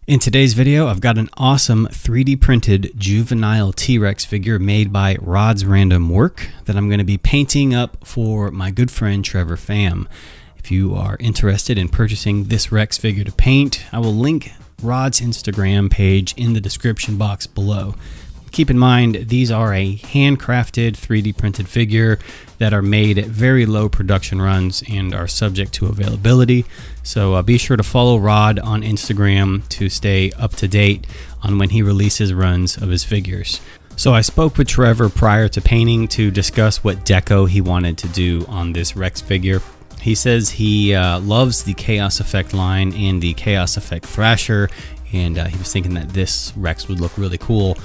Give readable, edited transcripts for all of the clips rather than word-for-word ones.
In today's video, I've got an awesome 3D printed Juvenile T-Rex figure made by Rod's Random Work that I'm going to be painting up for my good friend Trevor Pham. If you are interested in purchasing this Rex figure to paint, I will link Rod's Instagram page in the description box below. Keep in mind, these are a handcrafted 3D printed figure that are made at very low production runs and are subject to availability. So be sure to follow Rod on Instagram to stay up to date on when he releases runs of his figures. So I spoke with Trevor prior to painting to discuss what deco he wanted to do on this Rex figure. He says he loves the Chaos Effect line and the Chaos Effect Thrasher, and he was thinking that this Rex would look really cool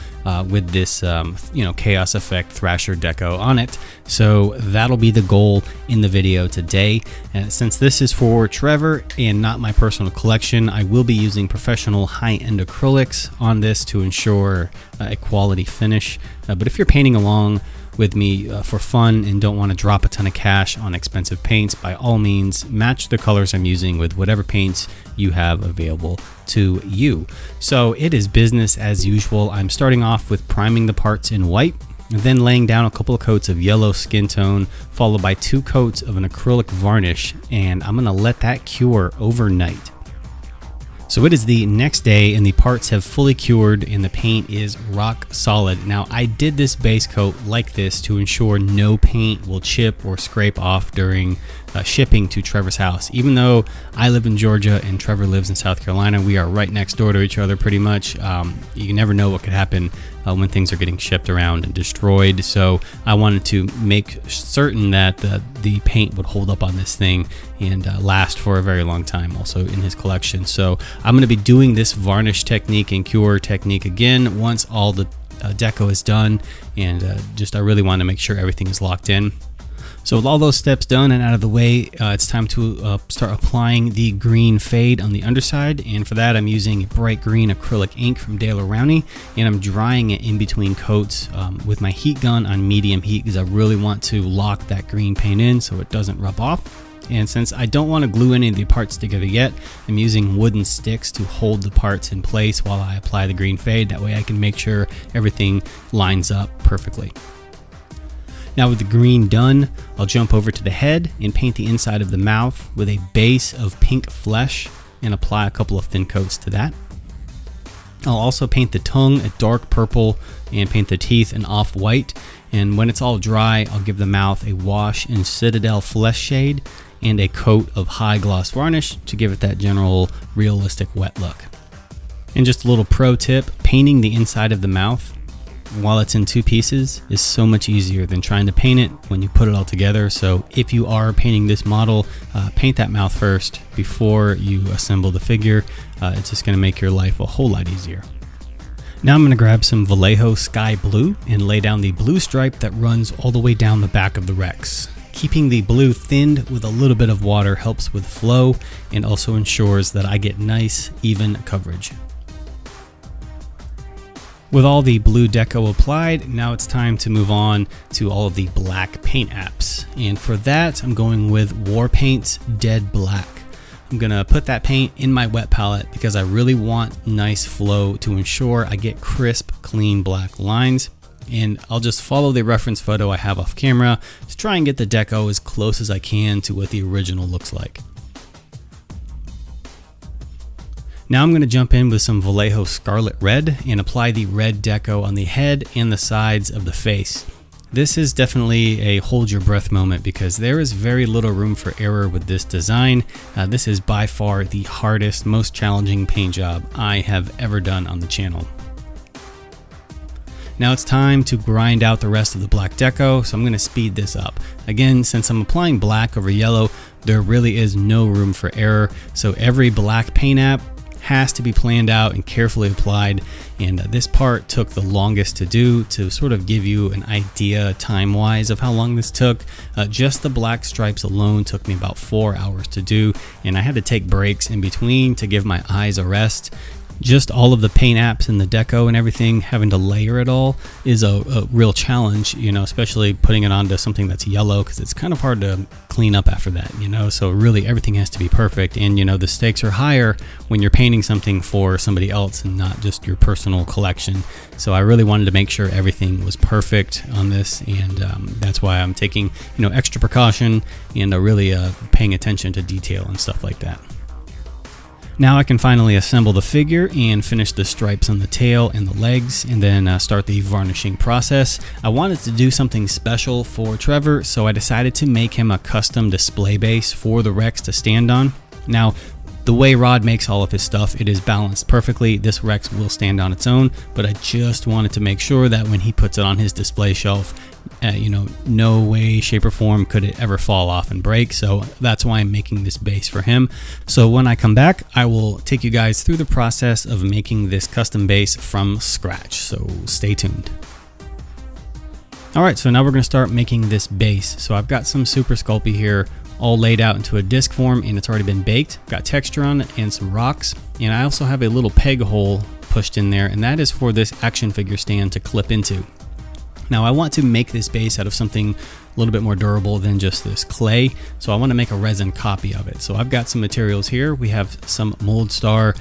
with this Chaos Effect Thrasher deco on it. So that'll be the goal in the video today. Since this is for Trevor and not my personal collection, I will be using professional high-end acrylics on this to ensure a quality finish. But if you're painting along with me for fun and don't want to drop a ton of cash on expensive paints, by all means match the colors I'm using with whatever paints you have available to you. So it is business as usual. I'm starting off with priming the parts in white, and then laying down a couple of coats of yellow skin tone, followed by 2 coats of an acrylic varnish, and I'm gonna let that cure overnight. So it is the next day and the parts have fully cured and the paint is rock solid. Now I did this base coat like this to ensure no paint will chip or scrape off during shipping to Trevor's house. Even though I live in Georgia and Trevor lives in South Carolina, we are right next door to each other pretty much. You never know what could happen when things are getting shipped around and destroyed. So I wanted to make certain that the paint would hold up on this thing and last for a very long time also in his collection. So I'm going to be doing this varnish technique and cure technique again once all the deco is done, and I really want to make sure everything is locked in. So with all those steps done and out of the way, it's time to start applying the green fade on the underside, and for that I'm using bright green acrylic ink from Dale Rowney, and I'm drying it in between coats with my heat gun on medium heat because I really want to lock that green paint in so it doesn't rub off. And since I don't want to glue any of the parts together yet, I'm using wooden sticks to hold the parts in place while I apply the green fade. That way I can make sure everything lines up perfectly. Now with the green done, I'll jump over to the head and paint the inside of the mouth with a base of pink flesh and apply a couple of thin coats to that. I'll also paint the tongue a dark purple and paint the teeth an off-white. And when it's all dry, I'll give the mouth a wash in Citadel Flesh shade and a coat of high gloss varnish to give it that general realistic wet look. And just a little pro tip, painting the inside of the mouth while it's in 2 pieces is so much easier than trying to paint it when you put it all together. So if you are painting this model, paint that mouth first before you assemble the figure. It's just going to make your life a whole lot easier. Now I'm going to grab some Vallejo Sky Blue and lay down the blue stripe that runs all the way down the back of the Rex. Keeping the blue thinned with a little bit of water helps with flow and also ensures that I get nice, even coverage. With all the blue deco applied, now it's time to move on to all of the black paint apps. And for that, I'm going with Warpaint's Dead Black. I'm gonna put that paint in my wet palette because I really want nice flow to ensure I get crisp, clean black lines. And I'll just follow the reference photo I have off camera to try and get the deco as close as I can to what the original looks like. Now I'm going to jump in with some Vallejo Scarlet Red and apply the red deco on the head and the sides of the face. This is definitely a hold your breath moment because there is very little room for error with this design. This is by far the hardest, most challenging paint job I have ever done on the channel. Now it's time to grind out the rest of the black deco, so I'm going to speed this up. Again, since I'm applying black over yellow, there really is no room for error, so every black paint app has to be planned out and carefully applied, and this part took the longest to do to sort of give you an idea time-wise of how long this took. Just the black stripes alone took me about 4 hours to do, and I had to take breaks in between to give my eyes a rest. Just all of the paint apps and the deco and everything, having to layer it all is a real challenge, you know, especially putting it onto something that's yellow, because it's kind of hard to clean up after that, you know. So really everything has to be perfect, and you know, the stakes are higher when you're painting something for somebody else and not just your personal collection. So I really wanted to make sure everything was perfect on this, and that's why I'm taking, you know, extra precaution and really paying attention to detail and stuff like that. Now I can finally assemble the figure and finish the stripes on the tail and the legs, and then start the varnishing process. I wanted to do something special for Trevor, so I decided to make him a custom display base for the Rex to stand on. Now, the way Rod makes all of his stuff, it is balanced perfectly. This Rex will stand on its own, but I just wanted to make sure that when he puts it on his display shelf, you know, no way, shape, or form could it ever fall off and break. So that's why I'm making this base for him. So when I come back, I will take you guys through the process of making this custom base from scratch. So stay tuned. Alright, so now we're going to start making this base. So I've got some Super Sculpey here, all laid out into a disc form, and it's already been baked. Got texture on it and some rocks, and I also have a little peg hole pushed in there, and that is for this action figure stand to clip into. Now I want to make this base out of something a little bit more durable than just this clay, so I want to make a resin copy of it. So I've got some materials here. We have some Mold Star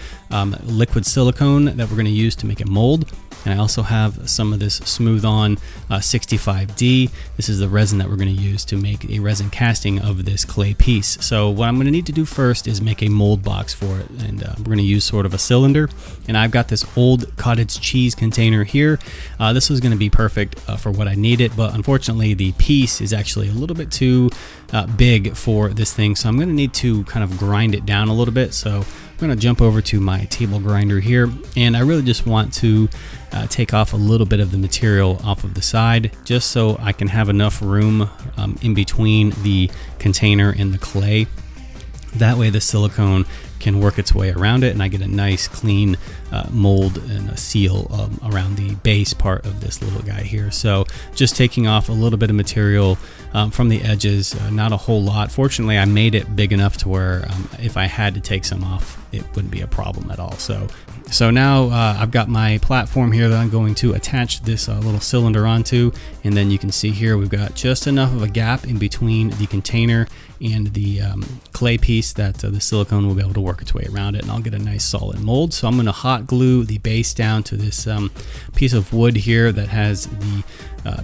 liquid silicone that we're going to use to make a mold. And I also have some of this Smooth On 65D. This is the resin that we're going to use to make a resin casting of this clay piece. So what I'm going to need to do first is make a mold box for it, and we're going to use sort of a cylinder. And I've got this old cottage cheese container here. This was going to be perfect for what I needed, but unfortunately the piece is actually a little bit too big for this thing, so I'm going to need to kind of grind it down a little bit. So I'm going to jump over to my table grinder here, and I really just want to take off a little bit of the material off of the side, just so I can have enough room in between the container and the clay. That way the silicone can work its way around it, and I get a nice clean mold and a seal around the base part of this little guy here. So just taking off a little bit of material from the edges, not a whole lot. Fortunately, I made it big enough to where if I had to take some off, it wouldn't be a problem at all. So now I've got my platform here that I'm going to attach this little cylinder onto, and then you can see here we've got just enough of a gap in between the container and the clay piece that the silicone will be able to work its way around it, and I'll get a nice solid mold. So I'm going to hot glue the base down to this piece of wood here that has the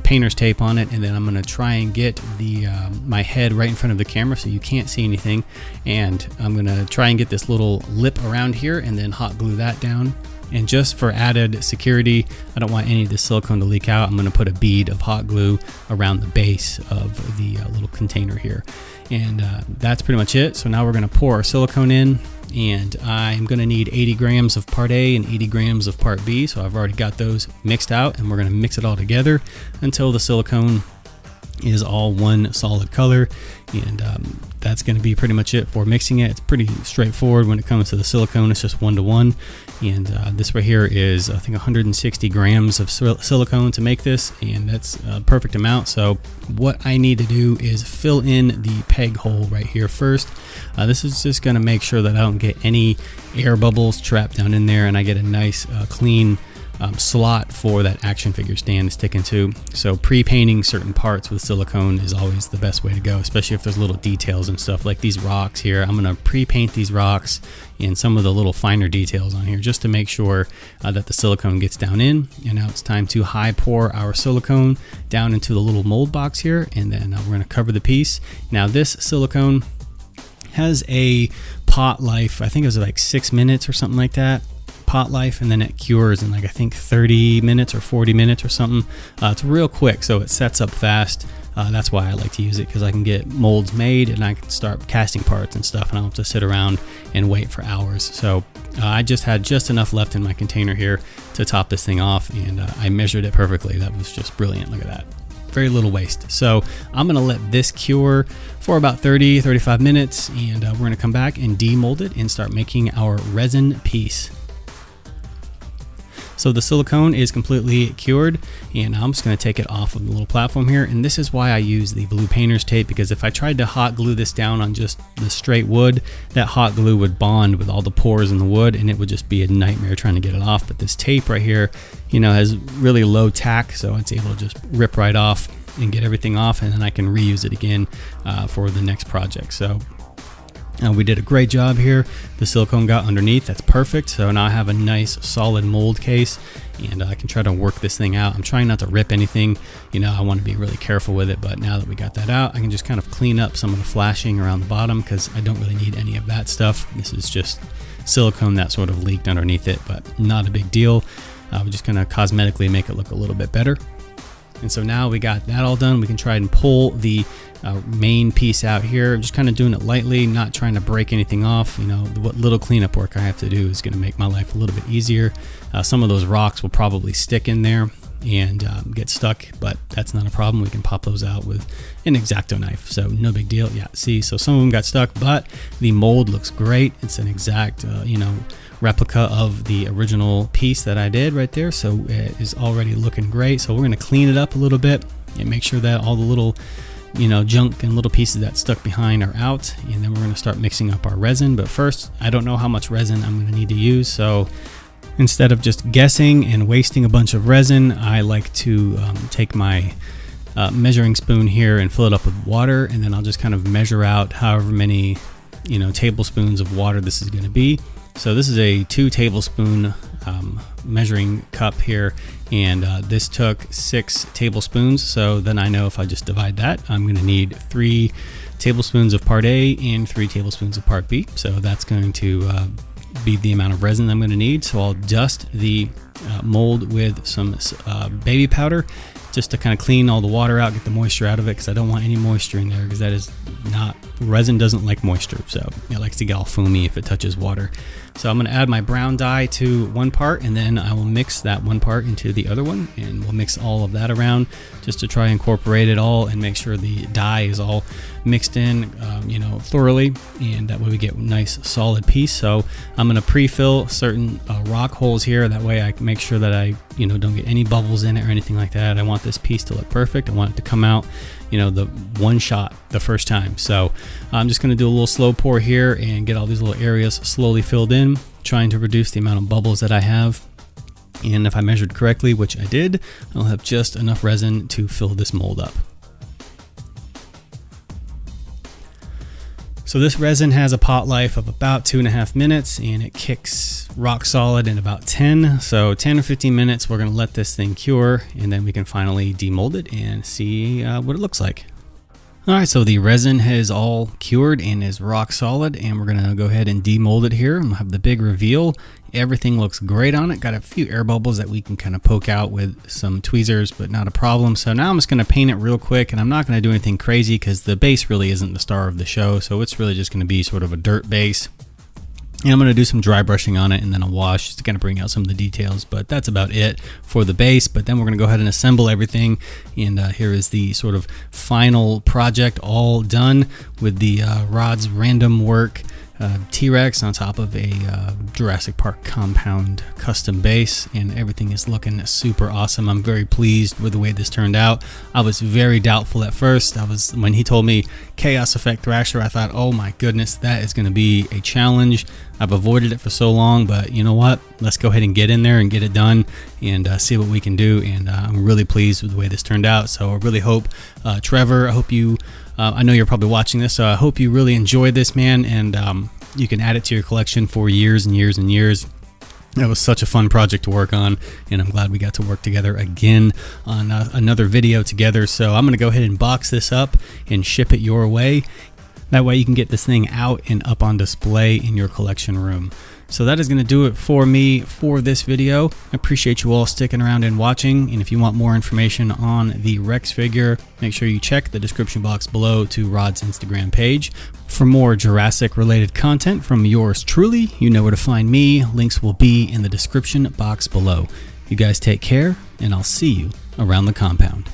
painter's tape on it, and then I'm going to try and get the my head right in front of the camera so you can't see anything, and I'm going to try and get this little lip around here and then hot glue that down. And just for added security, I don't want any of the silicone to leak out, I'm going to put a bead of hot glue around the base of the little container here. And that's pretty much it. So now we're going to pour our silicone in, and I'm going to need 80 grams of part A and 80 grams of part B. So I've already got those mixed out, and we're going to mix it all together until the silicone is all one solid color. And that's going to be pretty much it for mixing it. It's pretty straightforward when it comes to the silicone. It's just 1-to-1, and this right here is I think 160 grams of silicone to make this, and that's a perfect amount. So what I need to do is fill in the peg hole right here first. This is just going to make sure that I don't get any air bubbles trapped down in there, and I get a nice clean slot for that action figure stand to stick into. So pre-painting certain parts with silicone is always the best way to go, especially if there's little details and stuff like these rocks here. I'm going to pre-paint these rocks and some of the little finer details on here just to make sure that the silicone gets down in. And now it's time to high pour our silicone down into the little mold box here, and then we're going to cover the piece. Now this silicone has a pot life, I think it was like 6 minutes or something like that. Pot life, and then it cures in like I think 30 minutes or 40 minutes or something. It's real quick, so it sets up fast. That's why I like to use it, because I can get molds made and I can start casting parts and stuff, and I don't have to sit around and wait for hours. So I just had just enough left in my container here to top this thing off, and I measured it perfectly. That was just brilliant. Look at that. Very little waste. So I'm going to let this cure for about 30-35 minutes, and we're going to come back and demold it and start making our resin piece. So the silicone is completely cured, and I'm just going to take it off of the little platform here. And this is why I use the blue painter's tape, because if I tried to hot glue this down on just the straight wood, that hot glue would bond with all the pores in the wood and it would just be a nightmare trying to get it off. But this tape right here, you know, has really low tack, so it's able to just rip right off and get everything off, and then I can reuse it again for the next project. So we did a great job here. The silicone got underneath, that's perfect. So now I have a nice solid mold case, and I can try to work this thing out. I'm trying not to rip anything, you know, I want to be really careful with it, but now that we got that out, I can just kind of clean up some of the flashing around the bottom, because I don't really need any of that stuff. This is just silicone that sort of leaked underneath it, but not a big deal. We're just gonna cosmetically make it look a little bit better. And so now we got that all done, we can try and pull the main piece out here. I'm just kind of doing it lightly, not trying to break anything off. You know, what little cleanup work I have to do is going to make my life a little bit easier. Some of those rocks will probably stick in there and get stuck, but that's not a problem. We can pop those out with an X-Acto knife, so no big deal. Yeah, see, so some of them got stuck, but the mold looks great. It's an exact, you know, replica of the original piece that I did right there, so it is already looking great. So we're going to clean it up a little bit and make sure that all the little, you know, junk and little pieces that stuck behind are out, and then we're going to start mixing up our resin. But first, I don't know how much resin I'm going to need to use, so instead of just guessing and wasting a bunch of resin, I like to take my measuring spoon here and fill it up with water, and then I'll just kind of measure out however many, you know, tablespoons of water this is going to be. So this is a 2 tablespoon measuring cup here, and this took 6 tablespoons. So then I know if I just divide that, I'm going to need 3 tablespoons of part A and 3 tablespoons of part B. So that's going to be the amount of resin I'm going to need. So I'll dust the mold with some baby powder, just to kind of clean all the water out, get the moisture out of it, because I don't want any moisture in there, because that is not, resin doesn't like moisture, so it likes to get all foamy if it touches water. So I'm going to add my brown dye to one part, and then I will mix that one part into the other one, and we'll mix all of that around just to try and incorporate it all and make sure the dye is all mixed in, you know, thoroughly, and that way we get a nice solid piece. So I'm going to pre-fill certain rock holes here, that way I can make sure that I, you know, don't get any bubbles in it or anything like that. I want this piece to look perfect. I want it to come out, you know, the one shot the first time. So I'm just going to do a little slow pour here and get all these little areas slowly filled in, trying to reduce the amount of bubbles that I have. And if I measured correctly, which I did, I'll have just enough resin to fill this mold up. So this resin has a pot life of about 2.5 minutes, and it kicks rock solid in about 10. So 10 or 15 minutes, we're going to let this thing cure, and then we can finally demold it and see what it looks like. Alright, so the resin has all cured and is rock solid, and we're going to go ahead and demold it here. I'm going to have the big reveal. Everything looks great on it. Got a few air bubbles that we can kind of poke out with some tweezers, but not a problem. So now I'm just going to paint it real quick, and I'm not going to do anything crazy because the base really isn't the star of the show. So it's really just going to be sort of a dirt base. And I'm going to do some dry brushing on it and then a wash just to kind of bring out some of the details, but that's about it for the base. But then we're going to go ahead and assemble everything, and here is the sort of final project all done with the Rod's Random Work T-Rex on top of a Jurassic Park compound custom base, and everything is looking super awesome. I'm very pleased with the way this turned out. I was very doubtful at first. When he told me Chaos Effect Thrasher, I thought, oh my goodness, that is going to be a challenge. I've avoided it for so long, but you know what? Let's go ahead and get in there and get it done and see what we can do. And I'm really pleased with the way this turned out. So I really hope, Trevor, I hope you, I know you're probably watching this, so I hope you really enjoyed this, man, and you can add it to your collection for years and years and years. It was such a fun project to work on, and I'm glad we got to work together again on another video together. So I'm going to go ahead and box this up and ship it your way. That way you can get this thing out and up on display in your collection room. So that is going to do it for me for this video. I appreciate you all sticking around and watching. And if you want more information on the Rex figure, make sure you check the description box below to Rod's Instagram page. For more Jurassic related content from yours truly, you know where to find me. Links will be in the description box below. You guys take care, and I'll see you around the compound.